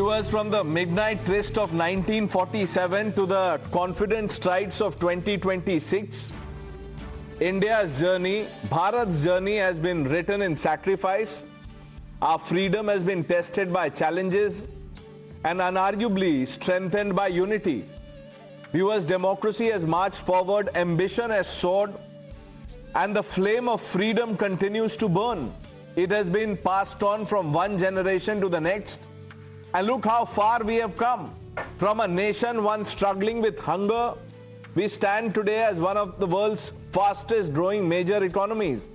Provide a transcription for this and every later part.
Viewers, from the midnight tryst of 1947 to the confident strides of 2026, India's journey, Bharat's journey has been written in sacrifice. Our freedom has been tested by challenges and unarguably strengthened by unity. Viewers, democracy has marched forward, ambition has soared, and the flame of freedom continues to burn. It has been passed on from one generation to the next. And look how far we have come. From a nation once struggling with hunger, we stand today as one of the world's fastest growing major economies.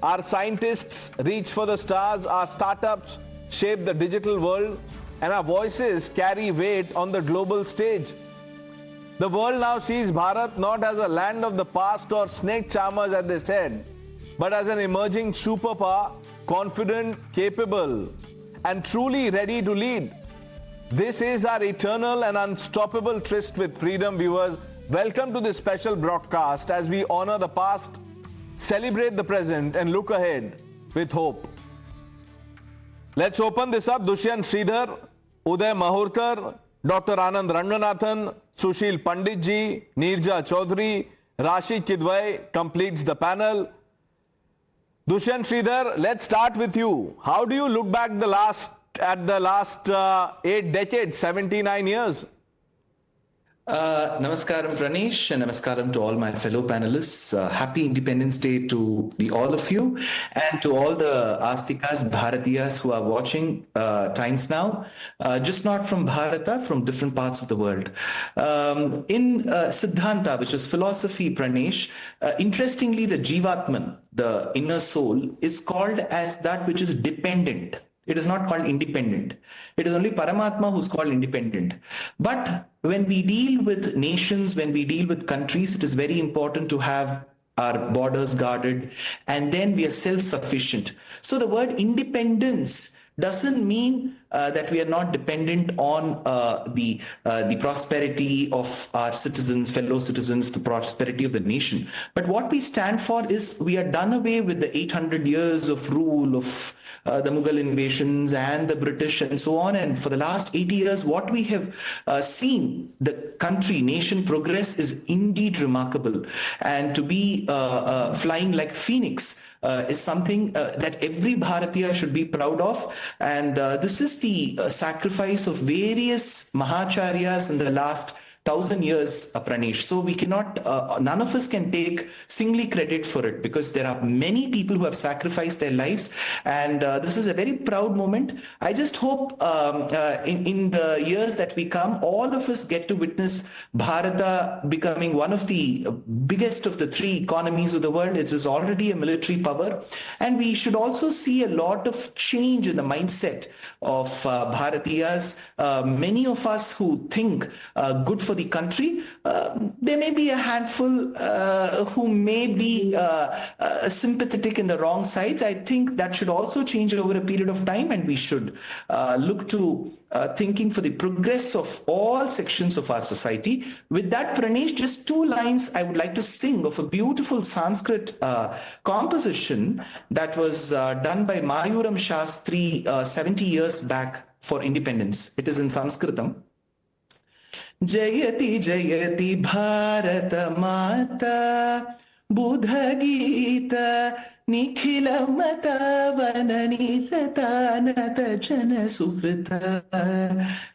Our scientists reach for the stars, our startups shape the digital world, and our voices carry weight on the global stage. The world now sees Bharat not as a land of the past or snake charmers, as they said, but as an emerging superpower, confident, capable, and truly ready to lead. This is our eternal and unstoppable tryst with freedom. Viewers, welcome to this special broadcast as we honor the past, celebrate the present, and look ahead with hope. Let's open this up. Dushyant Sridhar, Uday Mahurkar, Dr. Anand Ranganathan, Sushil Pandit ji, Neerja Chaudhary, Rashi Kidwai completes the panel. Dushyant Sridhar, let's start with you. How do you look back at the last 8 decades, 79 years? Namaskaram Pranesh, and namaskaram to all my fellow panelists. Happy Independence Day to all of you and to all the Astikas, Bharatiyas who are watching Times Now, just not from Bharata, from different parts of the world. In Siddhanta, which is philosophy, Pranesh, interestingly, the Jivatman, the inner soul, is called as that which is dependent. It is not called independent. It is only Paramatma who's called independent. But when we deal with nations, when we deal with countries, it is very important to have our borders guarded, and then we are self-sufficient. So the word independence doesn't mean that we are not dependent on the prosperity of our citizens, fellow citizens, the prosperity of the nation. But what we stand for is we are done away with the 800 years of rule of the Mughal invasions and the British and so on. And for the last 80 years, what we have seen, the country, nation progress is indeed remarkable. And to be flying like Phoenix is something that every Bharatiya should be proud of. And this is the sacrifice of various Mahacharyas in the last 1,000 years, Pranesh. So we cannot, none of us can take singly credit for it, because there are many people who have sacrificed their lives, and this is a very proud moment. I just hope in the years that we come, all of us get to witness Bharata becoming one of the biggest of the 3 economies of the world. It is already a military power, and we should also see a lot of change in the mindset of Bharatiyas. Many of us who think good for the country, there may be a handful who may be sympathetic in the wrong sides. I think that should also change over a period of time, and we should look to thinking for the progress of all sections of our society. With that, Pranesh, just 2 lines I would like to sing of a beautiful Sanskrit composition that was done by Mayuram Shastri 70 years back for independence. It is in Sanskritam. Jayati Jayati Bharata Mata Buddha Gita Nikhila Mata Vanani Ratanata Jana Sukrita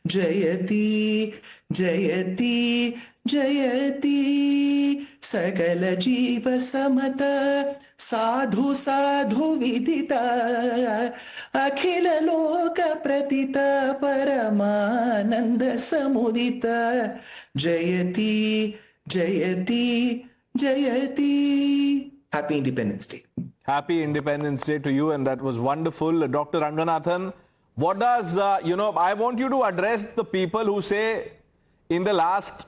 Jayati Jayati Jayati Sakala Jiva Samata Sadhu Sadhu Vidita Akhila Loka Pratita Paramananda Samudita Jayati Jayati Jayati. Happy Independence Day. Happy Independence Day to you, and that was wonderful. Dr. Ranganathan, what does, I want you to address the people who say in the last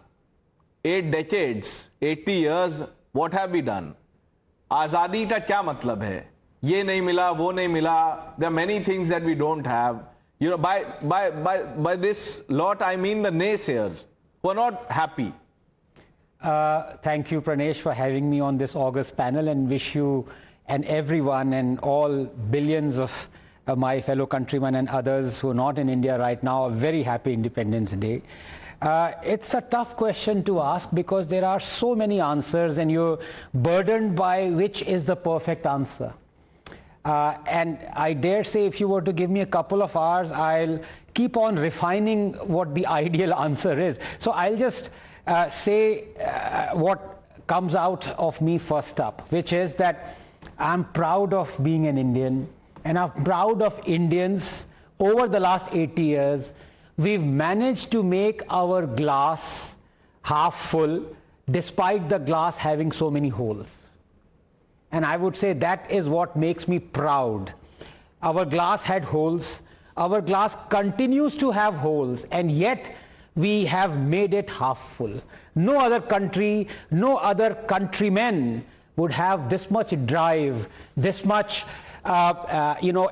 8 decades, 80 years, what have we done? Azadi का क्या मतलब है? ये नहीं मिला, वो नहीं मिला. There are many things that we don't have. By this lot, I mean the naysayers who are not happy. Thank you, Pranesh, for having me on this August panel, and wish you and everyone and all billions of my fellow countrymen and others who are not in India right now a very happy Independence Day. It's a tough question to ask because there are so many answers and you're burdened by which is the perfect answer. And I dare say if you were to give me a couple of hours, I'll keep on refining what the ideal answer is. So I'll just say what comes out of me first up, which is that I'm proud of being an Indian, and I'm proud of Indians. Over the last 80 years, we've managed to make our glass half full despite the glass having so many holes. And I would say that is what makes me proud. Our glass had holes, our glass continues to have holes, and yet we have made it half full. No other country, no other countrymen would have this much drive, this much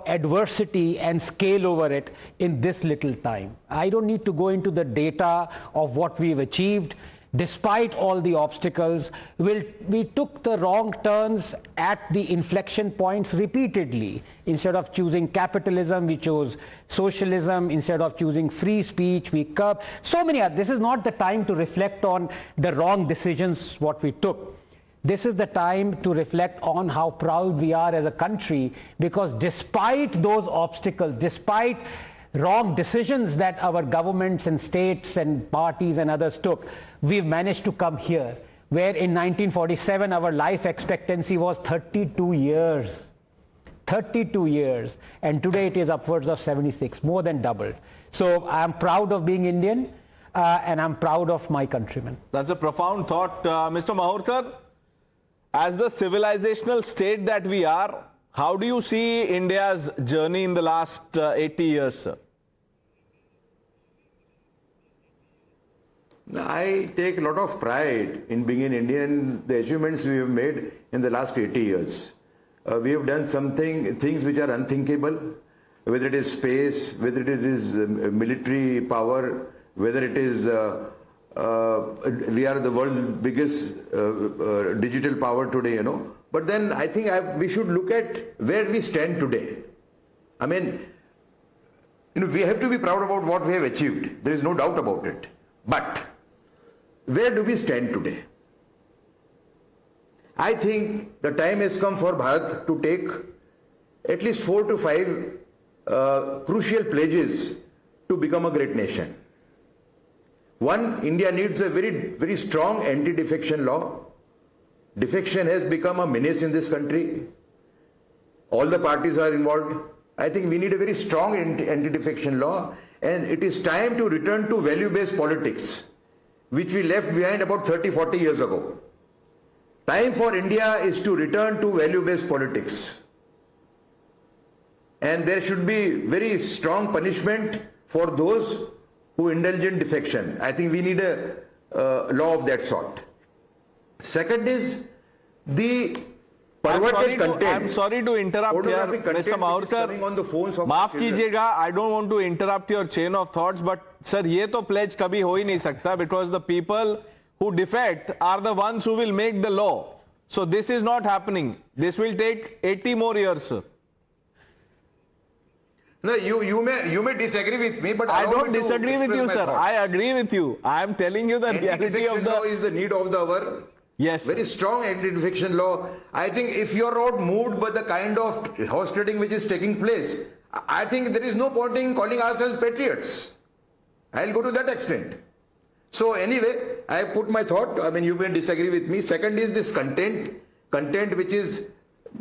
adversity and scale over it in this little time. I don't need to go into the data of what we've achieved. Despite all the obstacles, we took the wrong turns at the inflection points repeatedly. Instead of choosing capitalism, we chose socialism. Instead of choosing free speech, we curbed. So many others. This is not the time to reflect on the wrong decisions, what we took. This is the time to reflect on how proud we are as a country, because despite those obstacles, despite wrong decisions that our governments and states and parties and others took, we've managed to come here, where in 1947 our life expectancy was 32 years. 32 years. And today it is upwards of 76, more than doubled. So I'm proud of being Indian, and I'm proud of my countrymen. That's a profound thought. Mr. Mahorkar, as the civilizational state that we are, how do you see India's journey in the last 80 years, sir? I take a lot of pride in being an Indian, the achievements we have made in the last 80 years. We have done things which are unthinkable, whether it is space, whether it is military power, whether it is, we are the world's biggest digital power today, But then I think we should look at where we stand today. I mean, we have to be proud about what we have achieved. There is no doubt about it. But where do we stand today? I think the time has come for Bharat to take at least 4 to 5 crucial pledges to become a great nation. One, India needs a very, very strong anti-defection law. Defection has become a menace in this country. All the parties are involved. I think we need a very strong anti-defection law, and it is time to return to value-based politics, which we left behind about 30, 40 years ago. Time for India is to return to value-based politics. And there should be very strong punishment for those who indulge in defection. I think we need a law of that sort. Second is the perverted content. I'm sorry to interrupt here, Mr. Mahorkar. माफ कीजिएगा, I don't want to interrupt your chain of thoughts, but sir, ये तो pledge कभी हो ही नहीं सकता, because the people who defect are the ones who will make the law. So this is not happening. This will take 80 more years, sir. No, you may disagree with me, but I don't disagree with you, sir. I agree with you. I am telling you the reality of the law is the need of the hour. Yes. Very strong anti-defection law. I think if you are not moved by the kind of horse trading which is taking place, I think there is no point in calling ourselves patriots. I'll go to that extent. So anyway, I put my thought. I mean, you may disagree with me. Second is this content which is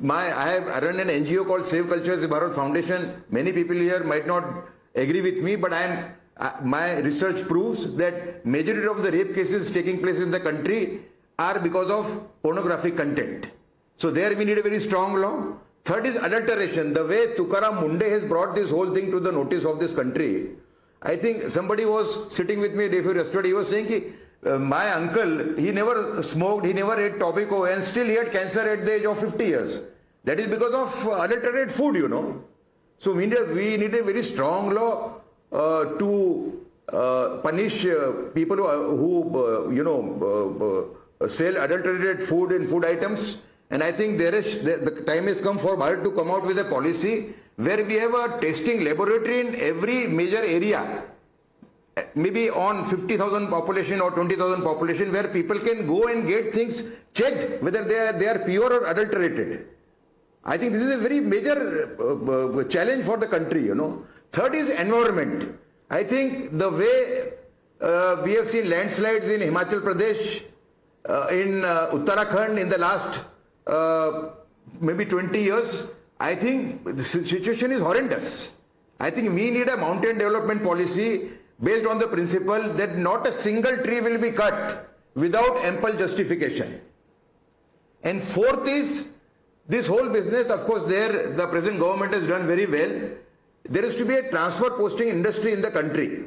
I have run an NGO called Save Cultures Bharat Foundation. Many people here might not agree with me, but my research proves that majority of the rape cases taking place in the country are because of pornographic content. So there we need a very strong law. Third is adulteration. The way Tukaram Munde has brought this whole thing to the notice of this country. I think somebody was sitting with me yesterday. He was saying, my uncle, he never smoked, he never ate tobacco, and still he had cancer at the age of 50 years. That is because of adulterated food, So we need a very strong law to punish people who sell adulterated food and food items. And I think the time has come for Bharat to come out with a policy where we have a testing laboratory in every major area, maybe on 50,000 population or 20,000 population, where people can go and get things checked whether they are pure or adulterated. I think this is a very major challenge for the country, you know. Third is environment. I think the way we have seen landslides in Himachal Pradesh, in Uttarakhand in the last maybe 20 years, I think the situation is horrendous. I think we need a mountain development policy based on the principle that not a single tree will be cut without ample justification. And fourth is this whole business, of course, the present government has done very well. There is to be a transfer posting industry in the country,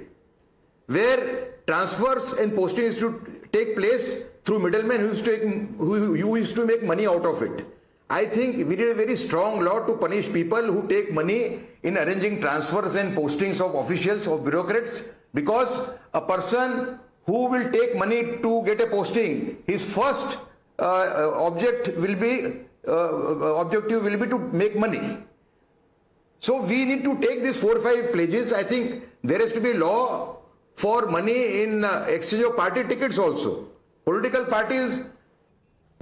where transfers and posting is to take place through middlemen who used to make money out of it. I think we need a very strong law to punish people who take money in arranging transfers and postings of officials, of bureaucrats, because a person who will take money to get a posting, his first objective will be to make money. So we need to take these 4 or 5 pledges. I think there has to be law for money in exchange of party tickets also. Political parties,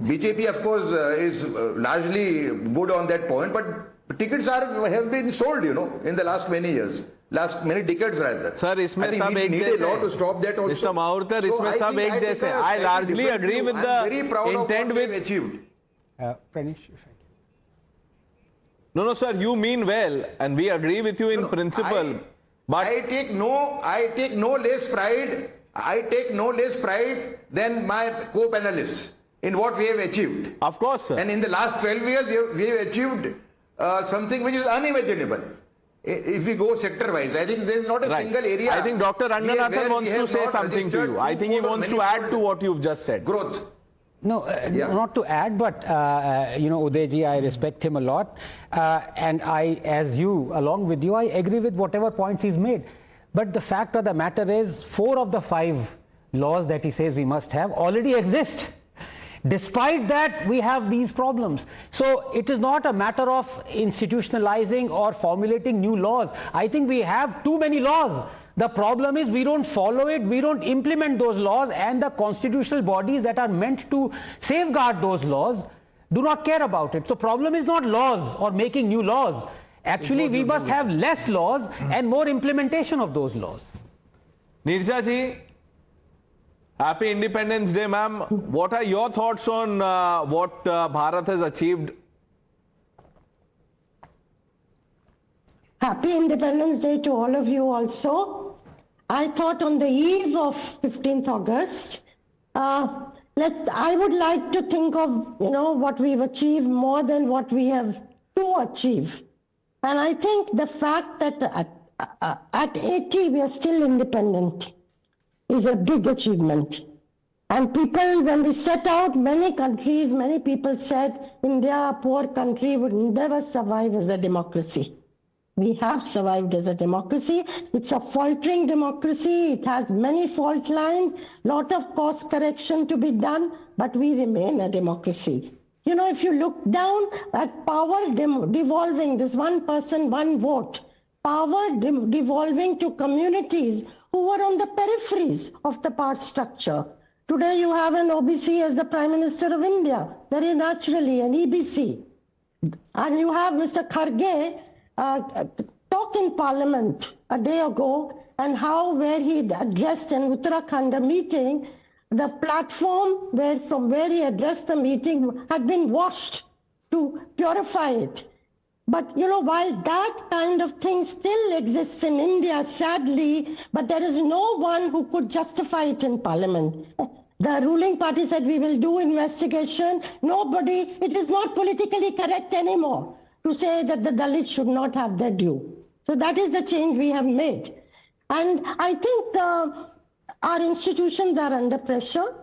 BJP of course is largely good on that point, but tickets have been sold, you know, in the last many years. Last many decades rather. Sir, इसमें सब एक need a law to stop that also. Mr. Mahurkar, इसमें सब एक जैसे. I largely agree with the intent with achieved. Pranish, if I can. No, sir, you mean well, and we agree with you in principle. But I take no less pride. I take no less pride than my co-panelists in what we have achieved. Of course, sir. And in the last 12 years, we have achieved something which is unimaginable. If we go sector-wise, I think there is not a single area. I think Dr. Ranganathan wants to say something to you. I think he wants to add to what you've just said. Growth. No, not to add, but you know, Udayji, I respect him a lot, and I, as you, along with you, I agree with whatever points he's made. But the fact of the matter is, 4 of the 5 laws that he says we must have already exist. Despite that, we have these problems. So it is not a matter of institutionalizing or formulating new laws. I think we have too many laws. The problem is we don't follow it, we don't implement those laws, and the constitutional bodies that are meant to safeguard those laws do not care about it. So problem is not laws or making new laws. Actually, we must have less laws and more implementation of those laws. Nirja ji, Happy Independence Day, ma'am. What are your thoughts on what Bharat has achieved? Happy Independence Day to all of you also. I thought on the eve of 15th August, I would like to think of, you know, what we've achieved more than what we have to achieve. And I think the fact that at 80 we are still independent is a big achievement. And people, when we set out, many countries, many people said India, a poor country, would never survive as a democracy. We have survived as a democracy. It's a faltering democracy. It has many fault lines, lot of course correction to be done, but we remain a democracy. You know, if you look down at power devolving, this one person, one vote, power devolving to communities who were on the peripheries of the power structure. Today you have an OBC as the Prime Minister of India, very naturally, an EBC. And you have Mr. Kharge talk in Parliament a day ago, and where he addressed in Uttarakhand a meeting, the platform from where he addressed the meeting had been washed to purify it. But you know, while that kind of thing still exists in India, sadly, but there is no one who could justify it in Parliament. The ruling party said we will do investigation. Nobody, it is not politically correct anymore to say that the Dalits should not have their due. So that is the change we have made. And I think our institutions are under pressure.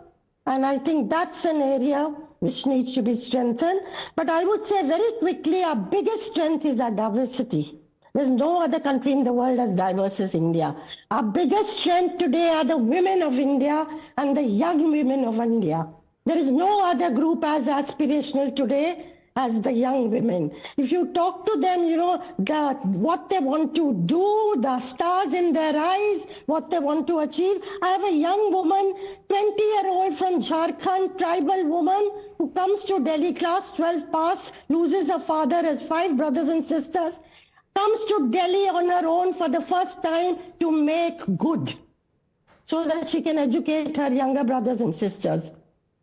And I think that's an area which needs to be strengthened. But I would say very quickly, our biggest strength is our diversity. There's no other country in the world as diverse as India. Our biggest strength today are the women of India and the young women of India. There is no other group as aspirational today as the young women. If you talk to them, what they want to do, the stars in their eyes, what they want to achieve. I have a young woman, 20-year-old from Jharkhand, tribal woman, who comes to Delhi, class 12 pass, loses her father, has 5 brothers and sisters, comes to Delhi on her own for the first time to make good, so that she can educate her younger brothers and sisters.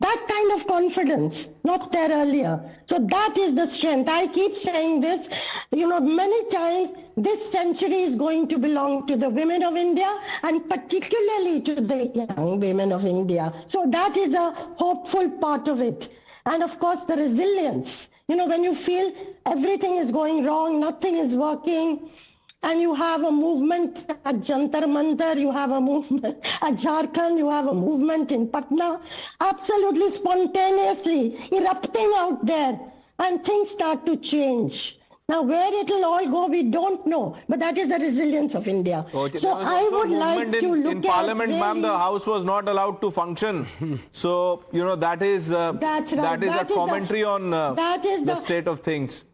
That kind of confidence, not there earlier. So that is the strength. I keep saying this, many times, this century is going to belong to the women of India, and particularly to the young women of India. So that is a hopeful part of it. And of course, the resilience. When you feel everything is going wrong, nothing is working, and you have a movement at Jantar Mantar, you have a movement at Jharkhand, you have a movement in Patna, absolutely spontaneously erupting out there, and things start to change. Now, where it'll all go, we don't know, but that is the resilience of India. Okay. So I would like to look in Parliament, at ma'am, the House was not allowed to function. So, that is That's right. that is a commentary on the state of things.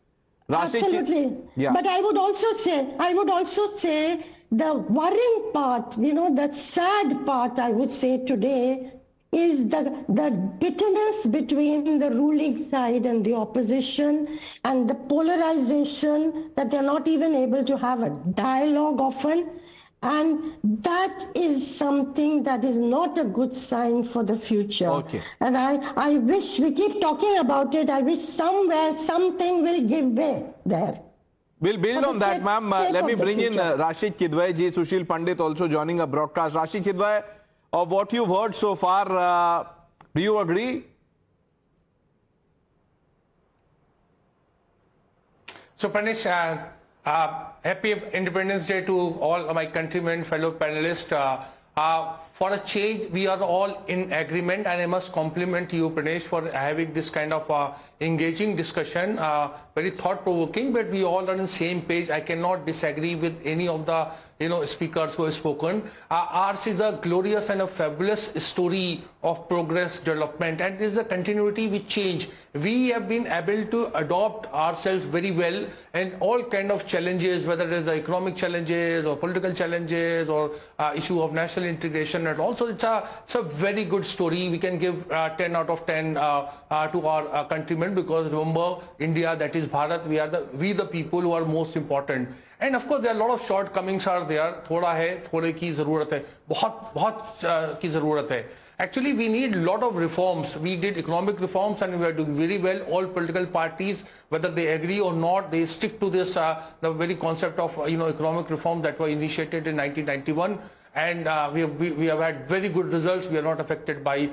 Rashid, absolutely. Yeah. But I would also say the worrying part, the sad part, I would say today, is the bitterness between the ruling side and the opposition, and the polarization, that they're not even able to have a dialogue often. And that is something that is not a good sign for the future. Okay. And I wish, we keep talking about it, I wish somewhere something will give way there. We'll build on that, ma'am. Let me bring in future. Rashid Kidwai ji, Sushil Pandit also joining a broadcast. Rashid Kidwai, of what you've heard so far, do you agree? So, Pranesh, happy Independence Day to all my countrymen, fellow panelists. For a change, we are all in agreement, and I must compliment you, Pranesh, for having this kind of engaging discussion, very thought-provoking, but we all are on the same page. I cannot disagree with any of the speakers who have spoken. Ours is a glorious and a fabulous story of progress, development, and there is a continuity with change. We have been able to adopt ourselves very well, and all kind of challenges, whether it is the economic challenges or political challenges or issue of national integration, and also it's a very good story. We can give 10 out of 10 to our countrymen, because remember, India, that is Bharat, we the people who are most important. And of course, there are a lot of shortcomings are there. थोड़ा है, थोड़े की ज़रूरत है, बहुत की ज़रूरत है. Actually, we need a lot of reforms. We did economic reforms, and we are doing very well. All political parties, whether they agree or not, they stick to this the very concept of economic reform that were initiated in 1991. And we have had very good results. We are not affected by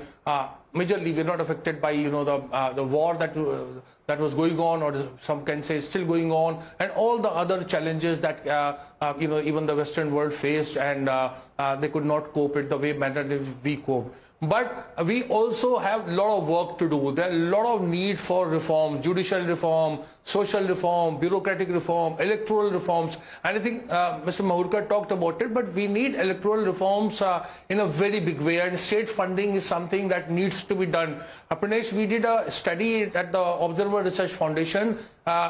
majorly. We are not affected by the war that was going on, or some can say still going on, and all the other challenges that even the Western world faced, and they could not cope with the way manner we cope. But we also have a lot of work to do. There are a lot of need for reform, judicial reform, social reform, bureaucratic reform, electoral reforms. And I think Mr. Mahurkar talked about it, but we need electoral reforms in a very big way. And state funding is something that needs to be done. Pranesh, we did a study at the Observer Research Foundation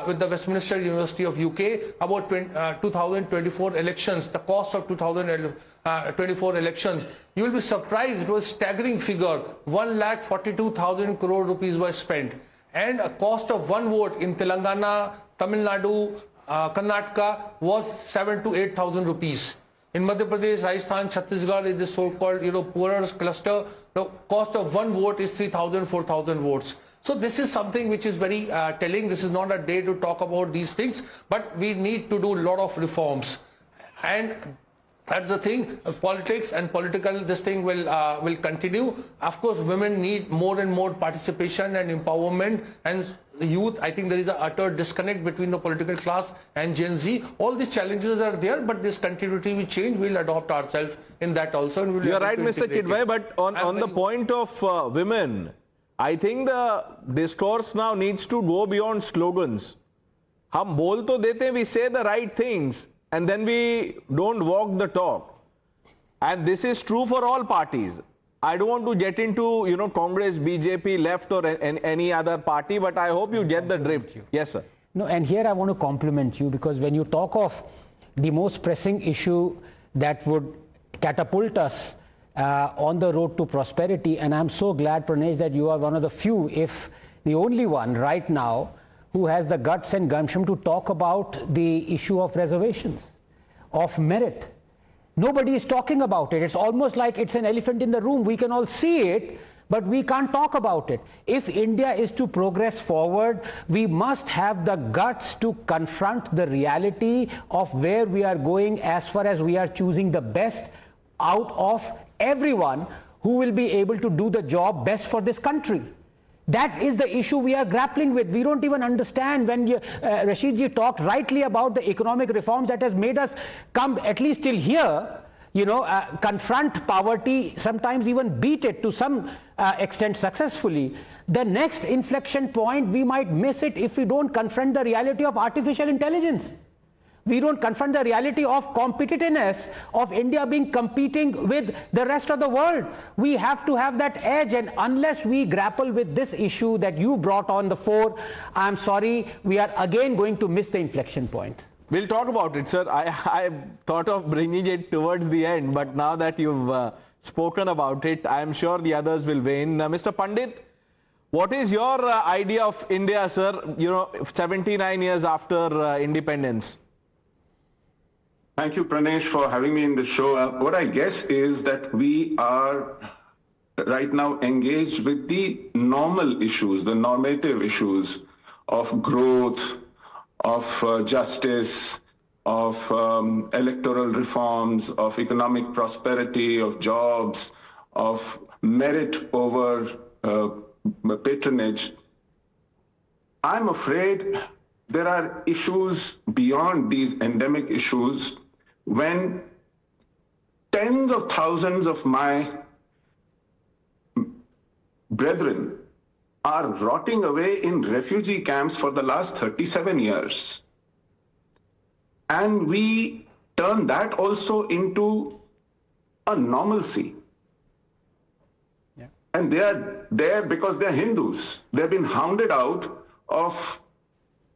with the Westminster University of UK about 2024 elections, the cost of 2024 elections. You will be surprised, it was a staggering figure. 1,42,000 crore rupees were spent. And a cost of one vote in Telangana, Tamil Nadu, Karnataka was 7,000 to 8,000 rupees. In Madhya Pradesh, Rajasthan, Chhattisgarh, in this so-called poorer cluster, the cost of one vote is 3,000, 4,000 votes. So this is something which is very telling. This is not a day to talk about these things, but we need to do a lot of reforms. And that's the thing. Politics and political this thing will continue. Of course, women need more and more participation and empowerment, and the youth. I think there is an utter disconnect between the political class and Gen Z. All these challenges are there, but this continuity will change. We'll adopt ourselves in that also. And we'll You're right, Mr. Kidwai, but on the point of women, I think the discourse now needs to go beyond slogans. हम बोल तो देते हैं, we say the right things, and then we don't walk the talk. And this is true for all parties. I don't want to get into, Congress, BJP, left or any other party, but I hope you get the drift. Yes, sir. No, and here I want to compliment you, because when you talk of the most pressing issue that would catapult us on the road to prosperity, and I'm so glad, Pranesh, that you are one of the few, if the only one right now, who has the guts and gumption to talk about the issue of reservations, of merit. Nobody is talking about it. It's almost like it's an elephant in the room. We can all see it, but we can't talk about it. If India is to progress forward, we must have the guts to confront the reality of where we are going, as far as we are choosing the best out of everyone who will be able to do the job best for this country. That is the issue we are grappling with. We don't even understand when Rashidji talked rightly about the economic reforms that has made us come at least till here, confront poverty, sometimes even beat it to some extent successfully. The next inflection point, we might miss it if we don't confront the reality of artificial intelligence. We don't confront the reality of competitiveness of India being competing with the rest of the world. We have to have that edge, and unless we grapple with this issue that you brought on the fore, I'm sorry, we are again going to miss the inflection point. We'll talk about it, sir. I thought of bringing it towards the end, but now that you've spoken about it, I'm sure the others will weigh in. Mr. Pandit, what is your idea of India, sir, 79 years after independence? Thank you, Pranesh, for having me in the show. What I guess is that we are right now engaged with the normal issues, the normative issues of growth, of justice, of electoral reforms, of economic prosperity, of jobs, of merit over patronage. I'm afraid there are issues beyond these endemic issues when tens of thousands of my brethren are rotting away in refugee camps for the last 37 years. And we turn that also into a normalcy. Yeah. And they are there because they're Hindus. They've been hounded out of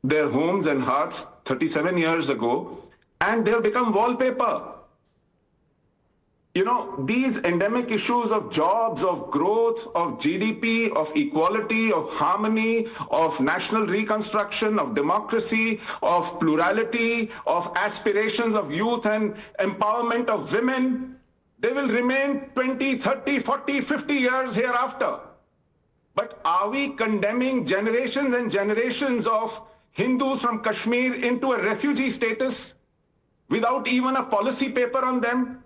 their homes and hearts 37 years ago, and they've become wallpaper. These endemic issues of jobs, of growth, of GDP, of equality, of harmony, of national reconstruction, of democracy, of plurality, of aspirations of youth and empowerment of women, they will remain 20, 30, 40, 50 years hereafter. But are we condemning generations and generations of Hindus from Kashmir into a refugee status without even a policy paper on them?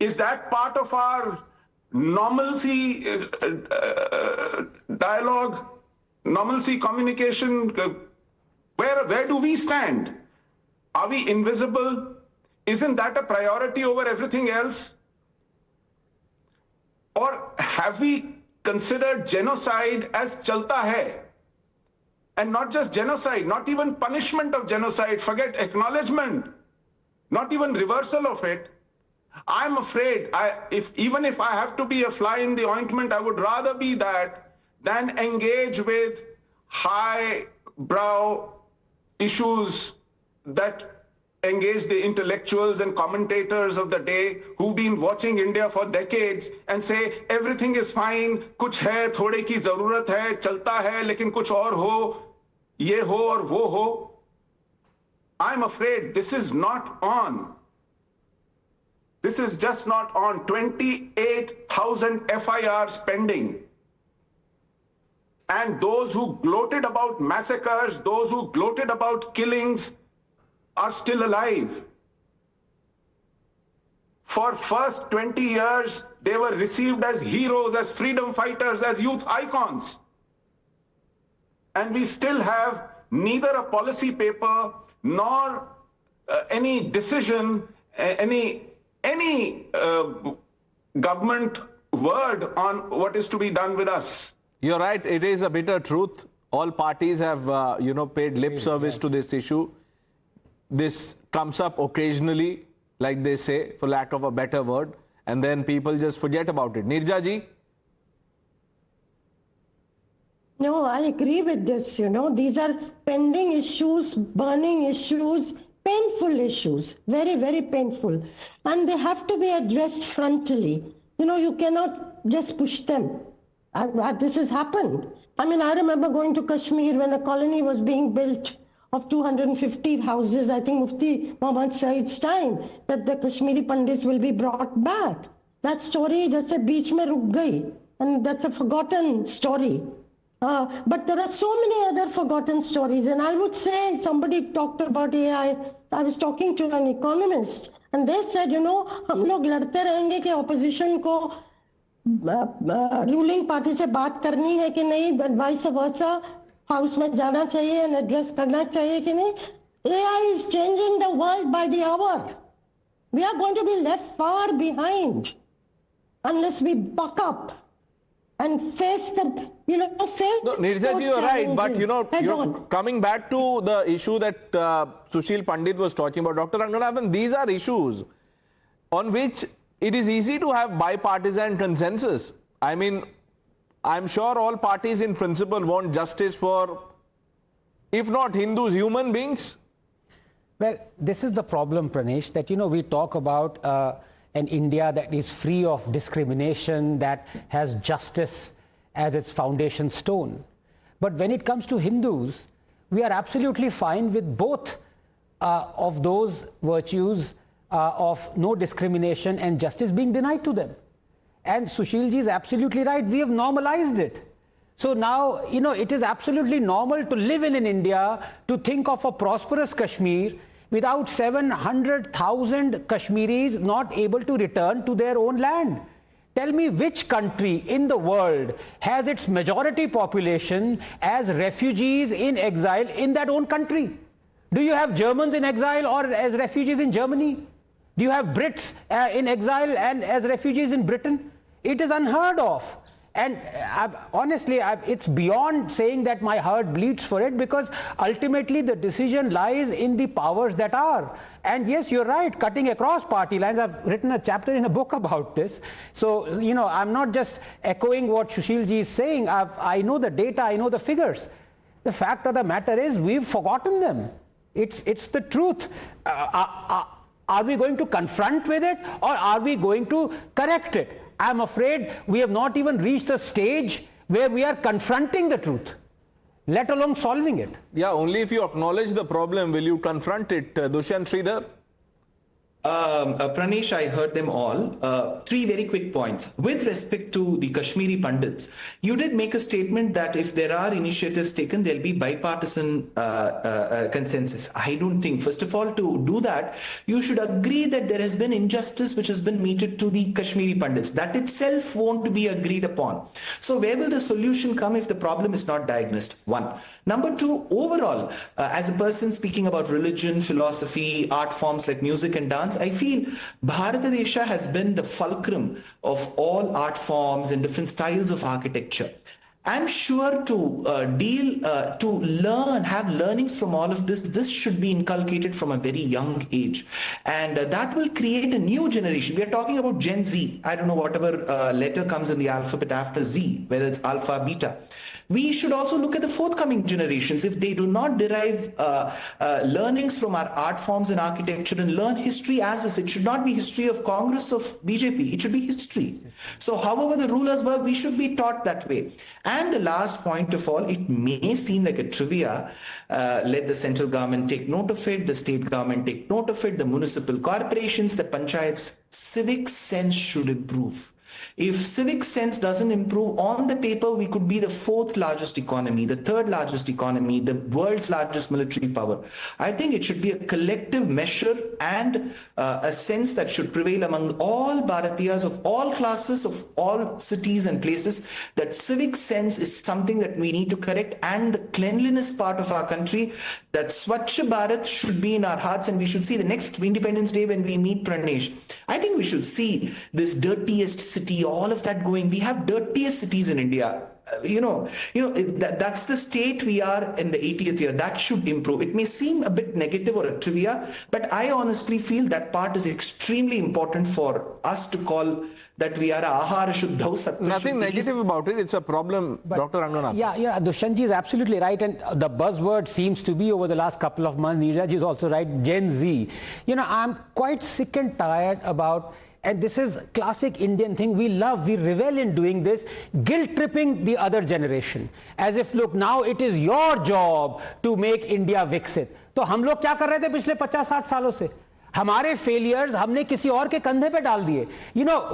Is that part of our normalcy dialogue, normalcy communication? Where do we stand? Are we invisible? Isn't that a priority over everything else? Or have we considered genocide as chalta hai? And not just genocide, not even punishment of genocide, forget acknowledgement, not even reversal of it. I'm afraid, even if I have to be a fly in the ointment, I would rather be that than engage with high-brow issues that engage the intellectuals and commentators of the day who've been watching India for decades and say, everything is fine, kuch hai, thode ki zarurat hai, chalta hai, lekin kuch aur ho, ye ho aur wo ho. I'm afraid this is not on. This is just not on. 28,000 FIRs pending. And those who gloated about massacres, those who gloated about killings, are still alive. For first 20 years, they were received as heroes, as freedom fighters, as youth icons. And we still have neither a policy paper nor any decision, any government word on what is to be done with us. You're right. It is a bitter truth. All parties have, paid lip service to this issue. This comes up occasionally, like they say, for lack of a better word. and then people just forget about it. Nirja ji? No, I agree with this. These are pending issues, burning issues, painful issues, very, very painful. And they have to be addressed frontally. You cannot just push them. This has happened. I mean, I remember going to Kashmir when a colony was being built of 250 houses, I think Mufti Muhammad Said's time, that the Kashmiri Pandits will be brought back. That story just a beach mein ruk gayi, and that's a forgotten story. But there are so many other forgotten stories, and I would say, somebody talked about AI. I was talking to an economist, and they said, हम लोग लड़ते रहेंगे कि opposition को ruling party से बात करनी है कि नहीं, वाइस वर्सा हाउस में जाना चाहिए and एड्रेस करना चाहिए कि नहीं. AI is changing the world by the hour. We are going to be left far behind unless we buck up and face the, face. No, Nirja ji, you're right, but you're coming back to the issue that Sushil Pandit was talking about. Dr. Ranganathan, these are issues on which it is easy to have bipartisan consensus. I mean, I'm sure all parties in principle want justice for, if not Hindus, human beings. Well, this is the problem, Pranesh, that, we talk about an India that is free of discrimination, that has justice as its foundation stone. But when it comes to Hindus, we are absolutely fine with both of those virtues of no discrimination and justice being denied to them. And Sushilji is absolutely right. We have normalized it. So now, it is absolutely normal to live in India, to think of a prosperous Kashmir without 700,000 Kashmiris not able to return to their own land. Tell me which country in the world has its majority population as refugees in exile in that own country? Do you have Germans in exile or as refugees in Germany? Do you have Brits in exile and as refugees in Britain? It is unheard of. And honestly, it's beyond saying that my heart bleeds for it, because ultimately the decision lies in the powers that are. And yes, you're right, cutting across party lines. I've written a chapter in a book about this. So, I'm not just echoing what Sushilji is saying. I know the data, I know the figures. The fact of the matter is we've forgotten them. It's the truth. Are we going to confront with it, or are we going to correct it? I'm afraid we have not even reached a stage where we are confronting the truth, let alone solving it. Yeah, only if you acknowledge the problem will you confront it. Dushyant, Sridhar? Pranesh, I heard them all. Three very quick points. With respect to the Kashmiri Pandits, you did make a statement that if there are initiatives taken, there'll be bipartisan consensus. I don't think. First of all, to do that, you should agree that there has been injustice which has been meted to the Kashmiri Pandits. That itself won't be agreed upon. So where will the solution come if the problem is not diagnosed? One. Number two, overall, as a person speaking about religion, philosophy, art forms like music and dance, I feel Bharatadesha has been the fulcrum of all art forms and different styles of architecture. I'm sure to learn, have learnings from all of this should be inculcated from a very young age. And that will create a new generation. We are talking about Gen Z. I don't know, whatever letter comes in the alphabet after Z, whether it's alpha, beta. We should also look at the forthcoming generations. If they do not derive learnings from our art forms and architecture and learn history as is, it should not be history of Congress, of BJP. It should be history. So however the rulers were, we should be taught that way. And the last point of all, it may seem like a trivia. Let the central government take note of it, the state government take note of it, the municipal corporations, the panchayats. Civic sense should improve. If civic sense doesn't improve, on the paper, we could be the fourth largest economy, the third largest economy, the world's largest military power. I think it should be a collective measure and a sense that should prevail among all Bharatiyas of all classes, of all cities and places, that civic sense is something that we need to correct, and the cleanliness part of our country, that Swachh Bharat should be in our hearts, and we should see the next Independence Day when we meet Pranesh. I think we should see this dirtiest city, all of that going. We have dirtiest cities in India. that's the state we are in the 80th year. That should improve. It may seem a bit negative or a trivia, but I honestly feel that part is extremely important for us to call that we are ahara shuddha sattva Nothing shuddhi. negative about it. It's a problem, Dr. Ranganathan. Yeah, Dushyant ji is absolutely right. And the buzzword seems to be over the last couple of months, Neeraj is also right, Gen Z. I'm quite sick and tired about, and this is classic Indian thing, we revel in doing this, guilt tripping the other generation. As if, look, now it is your job to make India Viksit. तो हम लोग क्या कर रहे थे पिछले 50-60 सालों से? हमारे failures हमने किसी और के कंधे पे डाल दिए.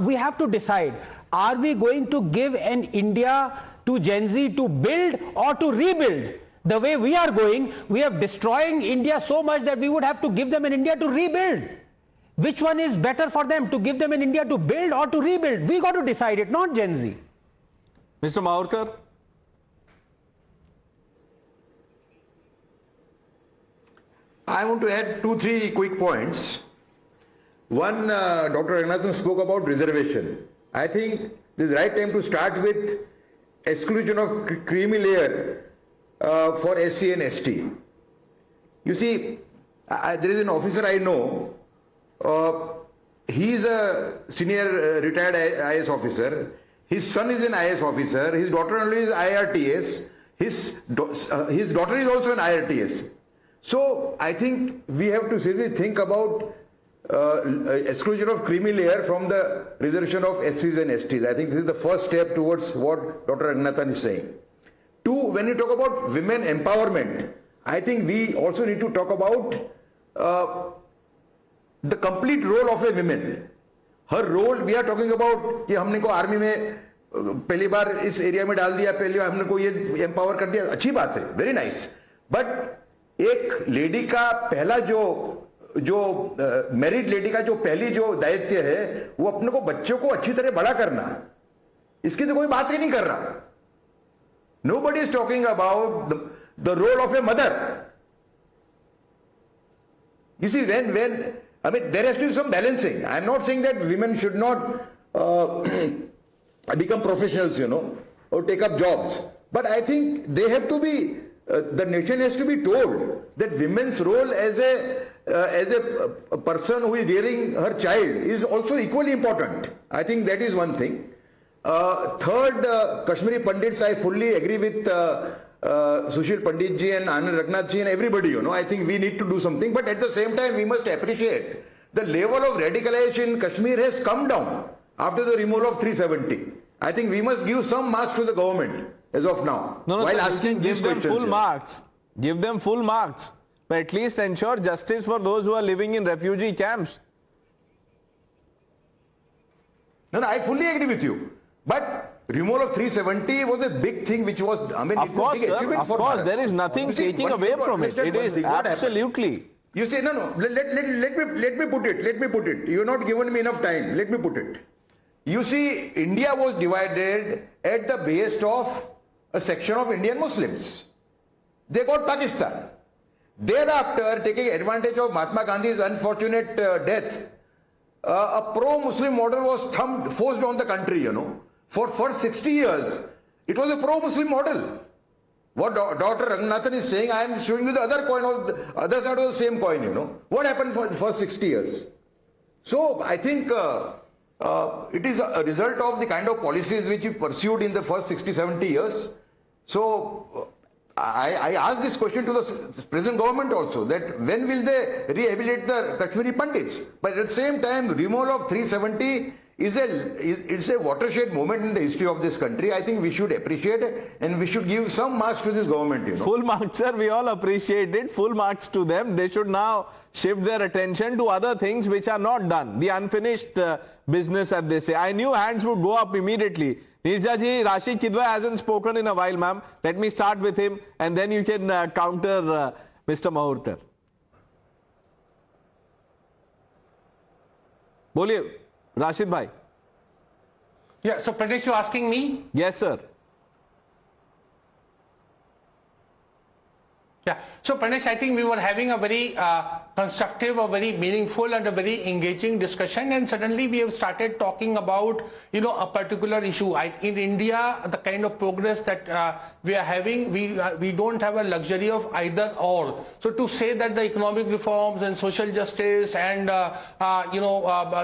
We have to decide, are we going to give an India to Gen Z to build or to rebuild? The way we are going, we are destroying India so much that we would have to give them an India to rebuild. Which one is better for them, to give them an India to build or to rebuild? We got to decide it, not Gen Z. Mr. Mahurkar? I want to add 2-3 quick points. One, Dr. Ranganathan spoke about reservation. I think this is the right time to start with exclusion of creamy layer for SC and ST. You see, there is an officer I know, he is a senior retired IS officer, his son is an IS officer, his daughter-in-law is IRTS, his daughter is also an IRTS. So I think we have to seriously think about exclusion of creamy layer from the reservation of SCs and STs. I think this is the first step towards what Dr. Ranganathan is saying. Two, when you talk about women empowerment, I think we also need to talk about the complete role of a woman. Her role, we are talking about कि हमने को army में पहली बार इस area में डाल दिया, पहली बार हमने को ये एम्पावर कर दिया, अच्छी बात है, वेरी नाइस. बट एक लेडी का पहला जो मैरिड लेडी का जो पहली जो दायित्व है वो अपने को बच्चों को अच्छी तरह बड़ा करना, इसकी तो कोई बात ही नहीं कर रहा. Nobody is talking about the role of a mother. You see, when I mean, there has to be some balancing. I am not saying that women should not become professionals, or take up jobs. But I think they have to be, the nation has to be told that women's role as a person who is rearing her child is also equally important. I think that is one thing. Third, Kashmiri Pandits, I fully agree with Sushil Pandit ji and Anand Raghunath ji and everybody, I think we need to do something, but at the same time we must appreciate the level of radicalization in Kashmir has come down after the removal of 370. I think we must give some marks to the government as of now. No, while sir, asking give these them questions. full marks. Give them full marks. But at least ensure justice for those who are living in refugee camps. No, I fully agree with you. But removal of 370 was a big thing which was, I mean, Of it's course, a big sir, achievement of for course, Bharat. there is nothing You see, taking one away thing to from it. understand It one is thing, what happened? absolutely. You say, no, let me put it. You're not given me enough time. Let me put it. You see, India was divided at the behest of a section of Indian Muslims. They got Pakistan. Thereafter, taking advantage of Mahatma Gandhi's unfortunate death, a pro-Muslim model was forced on the country, For 60 years, it was a pro-Muslim model. What Dr. Ranganathan is saying, I am showing you the other coin, of the other side of the same coin, What happened for the first 60 years? So, I think it is a result of the kind of policies which we pursued in the first 60, 70 years. So, I asked this question to the present government also, that when will they rehabilitate the Kashmiri Pandits? But at the same time, removal of 370 it's a watershed moment in the history of this country. I think we should appreciate it and we should give some marks to this government. Full marks, sir. We all appreciate it. Full marks to them. They should now shift their attention to other things which are not done. The unfinished business, as they say. I knew hands would go up immediately. Nirja ji, Rashid Kidwai hasn't spoken in a while, ma'am. Let me start with him and then you can counter Mr. Mahurkar. Boliye, Rashid bhai. Yeah, so Pradesh, you're asking me? Yes, sir. Yeah. So, Pranesh, I think we were having a very constructive, a very meaningful and a very engaging discussion, and suddenly we have started talking about, a particular issue. In India, the kind of progress that we are having, we don't have a luxury of either or. So to say that the economic reforms and social justice and,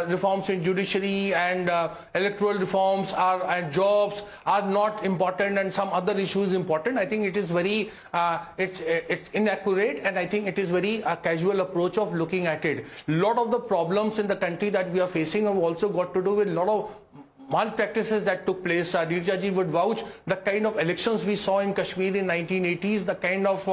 reforms in judiciary and electoral reforms and jobs are not important and some other issues important, I think it is very, it's inaccurate, and I think it is very casual approach of looking at it. A lot of the problems in the country that we are facing have also got to do with a lot of malpractices that took place. Neerja ji would vouch the kind of elections we saw in Kashmir in 1980s, the kind of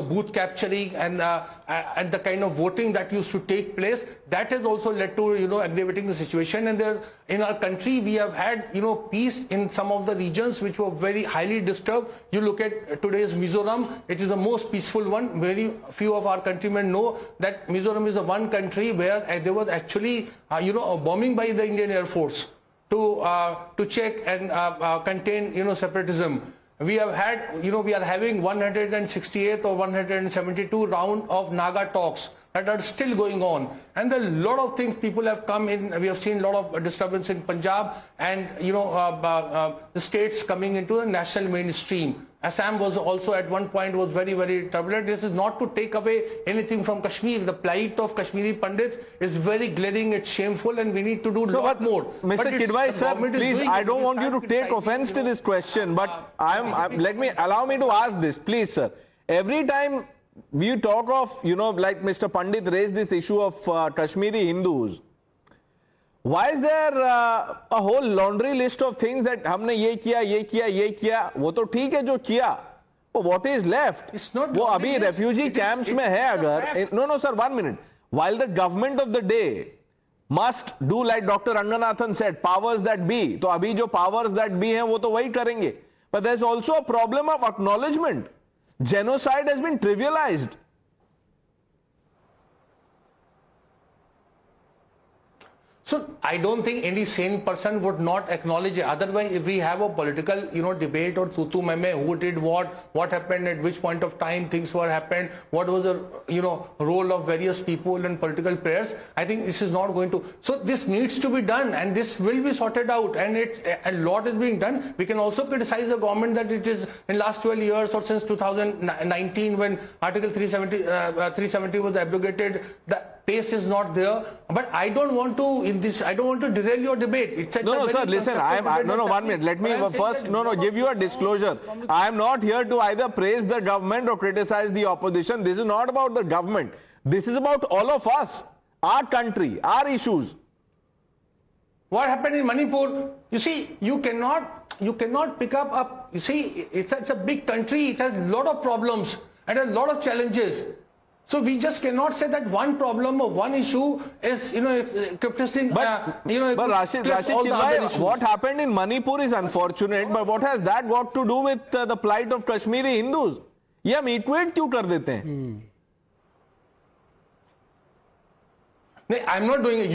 booth capturing and the kind of voting that used to take place. That has also led to aggravating the situation. And there, in our country, we have had peace in some of the regions which were very highly disturbed. You look at today's Mizoram; it is the most peaceful one. Very few of our countrymen know that Mizoram is the one country where there was actually a bombing by the Indian Air Force to check and contain separatism. We have had we are having 168th or 172 round of Naga talks that are still going on, and a lot of things people have come in. We have seen a lot of disturbance in Punjab and the states coming into the national mainstream. Assam was also at one point was very, very turbulent. This is not to take away anything from Kashmir. The plight of Kashmiri Pandits is very glaring, it's shameful, and we need to do a lot more. Mr. Kidwai, sir, please, I don't want you to take offense to this question, but allow me to ask this, please, sir. Every time we talk of, like Mr. Pandit raised this issue of Kashmiri Hindus, why is there a whole laundry list of things that हमने ये किया वो तो ठीक है जो किया, but what is left? वो अभी refugee camps में है अगर, no sir, 1 minute. While the government of the day must do like Dr. Ranganathan said, powers that be, तो अभी जो powers that be हैं वो तो वही करेंगे. But there's also a problem of acknowledgement. Genocide has been trivialized. So I don't think any sane person would not acknowledge it. Otherwise, if we have a political, debate or tutu meme, who did what happened at which point of time things were happened, what was the, role of various people and political players, I think this is not going to. So this needs to be done, and this will be sorted out, and a lot is being done. We can also criticize the government that it is in last 12 years or since 2019 when Article 370 was abrogated, the pace is not there. But I don't want to I don't want to derail your debate. No, sir, listen, 1 minute. Let me first, give you a disclosure. I am not here to either praise the government or criticize the opposition. This is not about the government. This is about all of us, our country, our issues. What happened in Manipur? You see, you cannot pick up. You see, it's a big country. It has a lot of problems and a lot of challenges. So we just cannot say that one problem or one issue is, eclipsing, but Rashid Kidwai, what happened in Manipur is unfortunate, but what has that got to do with the plight of Kashmiri Hindus? ये हम equate क्यों कर देते हैं? No, I'm not doing it.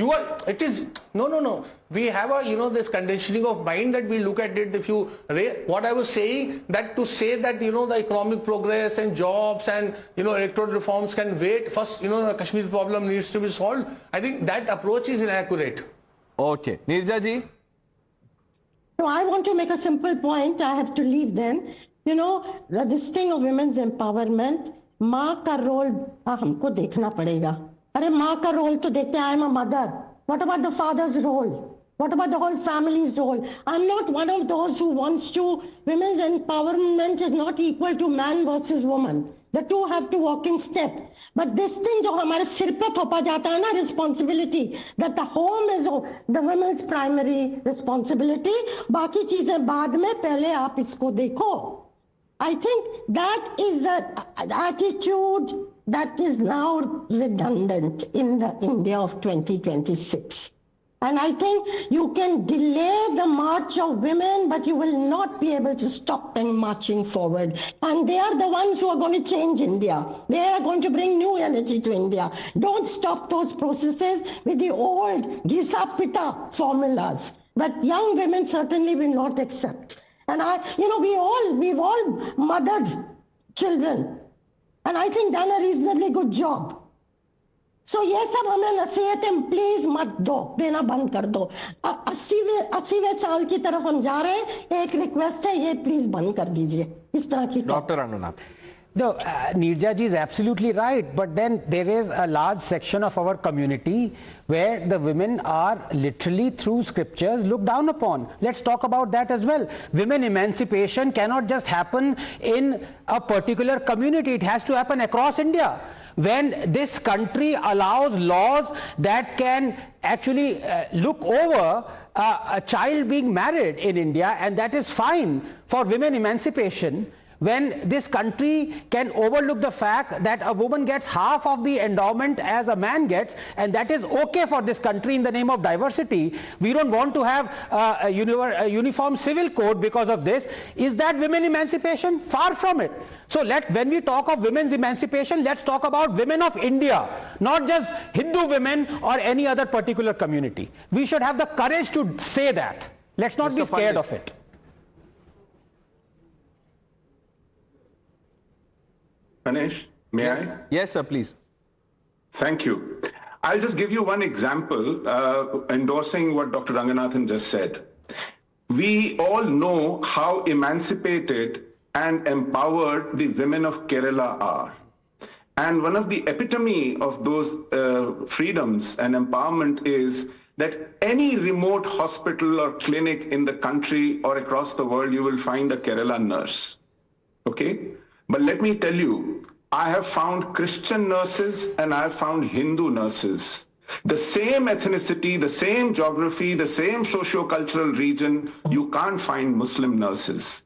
It is, no. We have a, this conditioning of mind that we look at it. If you, what I was saying, that to say that, the economic progress and jobs and, electoral reforms can wait. First, the Kashmir problem needs to be solved. I think that approach is inaccurate. Okay. Neerja ji? No, I want to make a simple point. I have to leave then. This thing of women's empowerment, माँ का role हमको देखना पड़ेगा. अरे माँ का role तो देखते हैं, I am a mother. What about the father's role? What about the whole family's role? I'm not one of those who wants to, women's empowerment is not equal to man versus woman. The two have to walk in step. But this thing जो हमारे सिर पे थोपा जाता है ना, responsibility, that the home is the women's primary responsibility, बाकी चीजें बाद में, पहले आप इसको देखो. I think that is an attitude that is now redundant in the India of 2026. And I think you can delay the march of women, but you will not be able to stop them marching forward. And they are the ones who are going to change India. They are going to bring new energy to India. Don't stop those processes with the old Gisa Pita formulas. But young women certainly will not accept. And we've all mothered children. and I think done a reasonably good job. So ये सब हमें नसीहतें please मत दो, देना बंद कर दो. 80वें साल की तरफ हम जा रहे हैं, एक रिक्वेस्ट है, ये प्लीज बंद कर दीजिए इस तरह की. Dr. Ranganath. No, Neerja ji is absolutely right, but then there is a large section of our community where the women are literally through scriptures looked down upon. Let's talk about that as well. Women emancipation cannot just happen in a particular community, it has to happen across India. When this country allows laws that can actually look over a child being married in India, and that is fine for women emancipation, when this country can overlook the fact that a woman gets half of the endowment as a man gets, and that is okay for this country in the name of diversity. We don't want to have a uniform civil code because of this. Is that women emancipation? Far from it. So when we talk of women's emancipation, let's talk about women of India, not just Hindu women or any other particular community. We should have the courage to say that. Let's not be scared of it. Pranesh, may I? Yes, sir, please. Thank you. I'll just give you one example, endorsing what Dr. Ranganathan just said. We all know how emancipated and empowered the women of Kerala are. And one of the epitome of those freedoms and empowerment is that any remote hospital or clinic in the country or across the world, you will find a Kerala nurse. Okay? But let me tell you, I have found Christian nurses and I have found Hindu nurses. The same ethnicity, the same geography, the same socio-cultural region, you can't find Muslim nurses.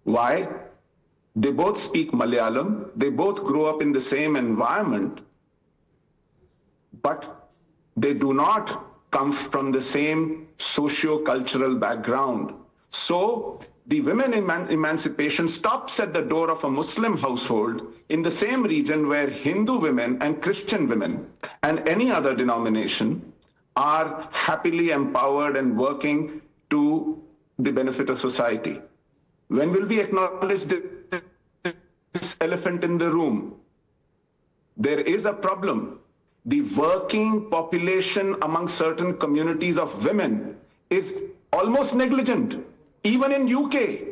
Why? They both speak Malayalam, they both grow up in the same environment, but they do not come from the same socio-cultural background. So the women emancipation stops at the door of a Muslim household in the same region where Hindu women and Christian women and any other denomination are happily empowered and working to the benefit of society. When will we acknowledge this elephant in the room? There is a problem. The working population among certain communities of women is almost negligent. Even in UK,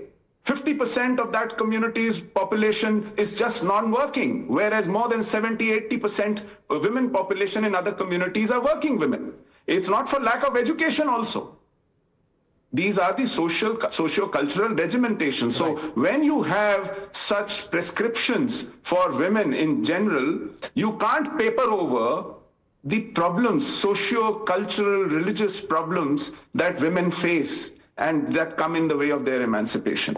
50% of that community's population is just non-working, whereas more than 70-80% of women population in other communities are working women. It's not for lack of education also. These are the socio-cultural regimentation. So when you have such prescriptions for women in general, you can't paper over the problems, socio-cultural, religious problems that women face and that come in the way of their emancipation.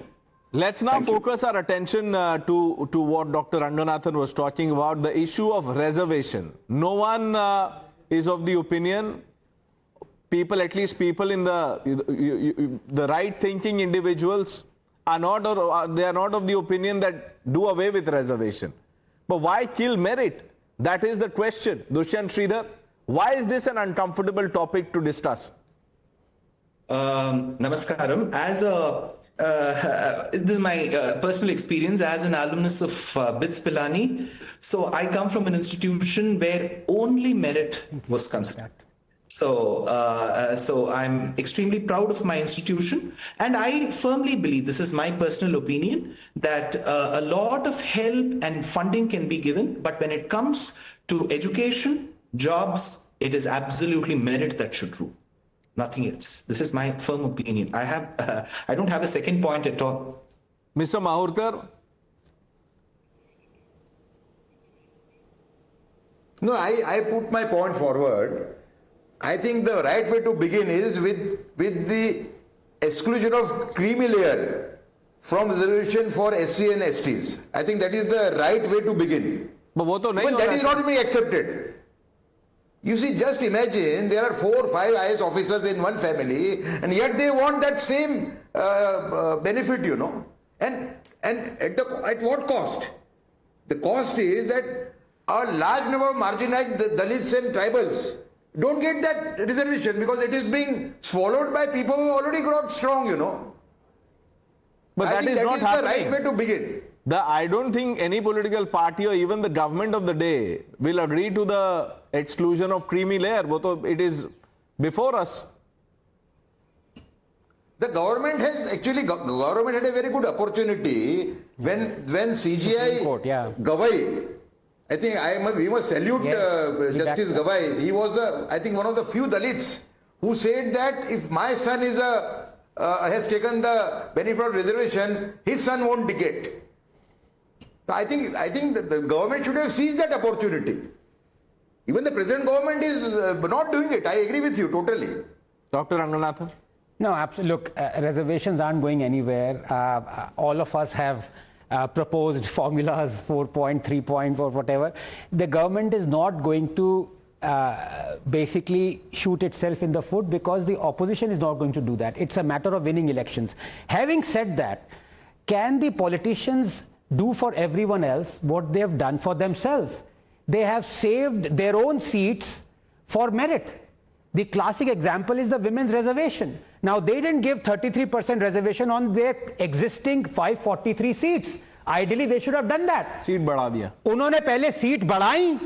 Let's now focus our attention to what Dr. Ranganathan was talking about, the issue of reservation. No one is of the opinion, people, at least people in the right-thinking individuals are not, or they are not of the opinion that do away with reservation. But why kill merit? That is the question. Dushyant Sridhar, why is this an uncomfortable topic to discuss? Namaskaram. As this is my personal experience as an alumnus of BITS Pilani. So I come from an institution where only merit was considered. So I'm extremely proud of my institution, and I firmly believe, this is my personal opinion, that a lot of help and funding can be given, but when it comes to education, jobs, it is absolutely merit that should rule. Nothing else. This is my firm opinion. I don't have a second point at all. Mr. Mahurkar? No, I put my point forward. I think the right way to begin is with the exclusion of creamy layer from reservation for SC and STs. I think that is the right way to begin. But that is not being accepted. You see, just imagine there are 4 or 5 IS officers in one family, and yet they want that same benefit, you know. And at what cost? The cost is that a large number of marginalized Dalits and tribals don't get that reservation because it is being swallowed by people who already got strong, you know. But I that think is that not is the happening. right way to begin. I don't think any political party or even the government of the day will agree to the exclusion of creamy layer. It is before us. The government has actually, government had a very good opportunity when CGI Supreme Court, yeah. Gawai, I think we must salute Yes, Justice Gawai. He was, I think, one of the few Dalits who said that if my son is has taken the benefit of reservation, his son won't dictate. So I think that the government should have seized that opportunity. Even the present government is not doing it. I agree with you totally. Dr. Ranganathan? No, absolutely. Look, reservations aren't going anywhere. All of us have proposed formulas, 4-point, 3-point, or whatever. The government is not going to basically shoot itself in the foot because the opposition is not going to do that. It's a matter of winning elections. Having said that, can the politicians do for everyone else what they have done for themselves? They have saved their own seats for merit. The classic example is the women's reservation. Now, they didn't give 33% reservation on their existing 543 seats. Ideally, they should have done that. Seat बढ़ा दिया. उन्होंने पहले seat बढ़ाई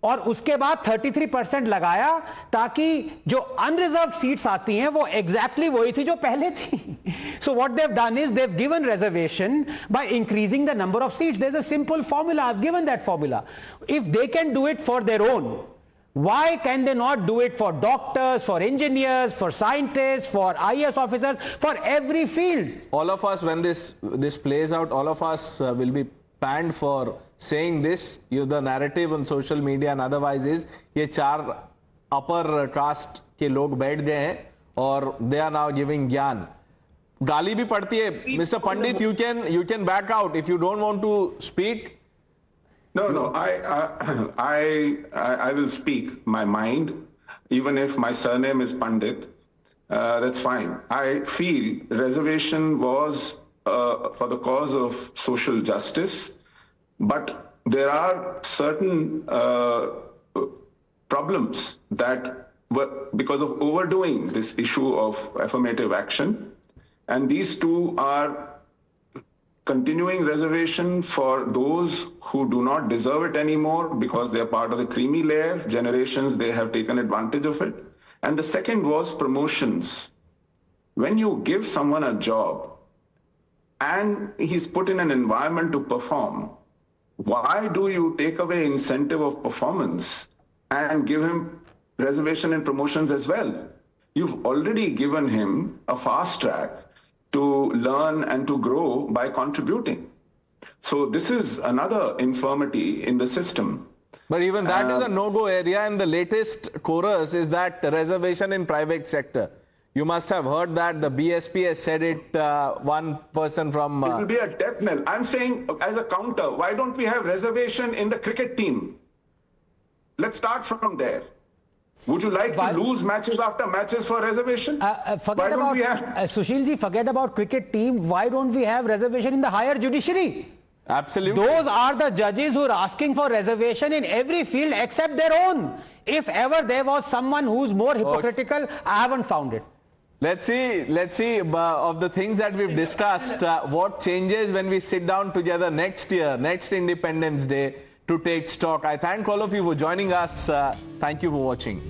और उसके बाद 33% लगाया ताकि जो अनरिजर्व्ड सीट्स आती हैं वो एग्जैक्टली वही थी जो पहले थी. So what they've done is they've given reservation by increasing the number of seats. There's a simple formula. I've given that formula. If they can do it for their own, why can they not do it for doctors, for engineers, for scientists, for IAS officers, for every field? All of us, when this plays out, all of us will be panned for saying this. The narrative on social media and otherwise is ये 4 upper caste के लोग बैठ गए हैं और they are now giving ज्ञान. गाली भी पड़ती है. Mr. Pandit, you can back out if you don't want to speak. No, I will speak my mind, even if my surname is Pandit. That's fine. I feel reservation was for the cause of social justice, but there are certain problems that were because of overdoing this issue of affirmative action, and these two are continuing reservation for those who do not deserve it anymore because they are part of the creamy layer. Generations, they have taken advantage of it. And the second was promotions. When you give someone a job and he's put in an environment to perform, why do you take away incentive of performance and give him reservation and promotions as well? You've already given him a fast track to learn and to grow by contributing. So this is another infirmity in the system. But even that is a no-go area, and the latest chorus is that reservation in private sector. You must have heard that the BSP has said it, one person from... It will be a death knell. I'm saying as a counter, why don't we have reservation in the cricket team? Let's start from there. Would you like to lose matches after matches for reservation? Forget about Sushilji, forget about cricket team. Why don't we have reservation in the higher judiciary? Absolutely. Those are the judges who are asking for reservation in every field except their own. If ever there was someone who's more hypocritical, I haven't found it. Let's see of the things that we've discussed, what changes when we sit down together next year, next Independence Day, to take stock. I thank all of you for joining us. Thank you for watching.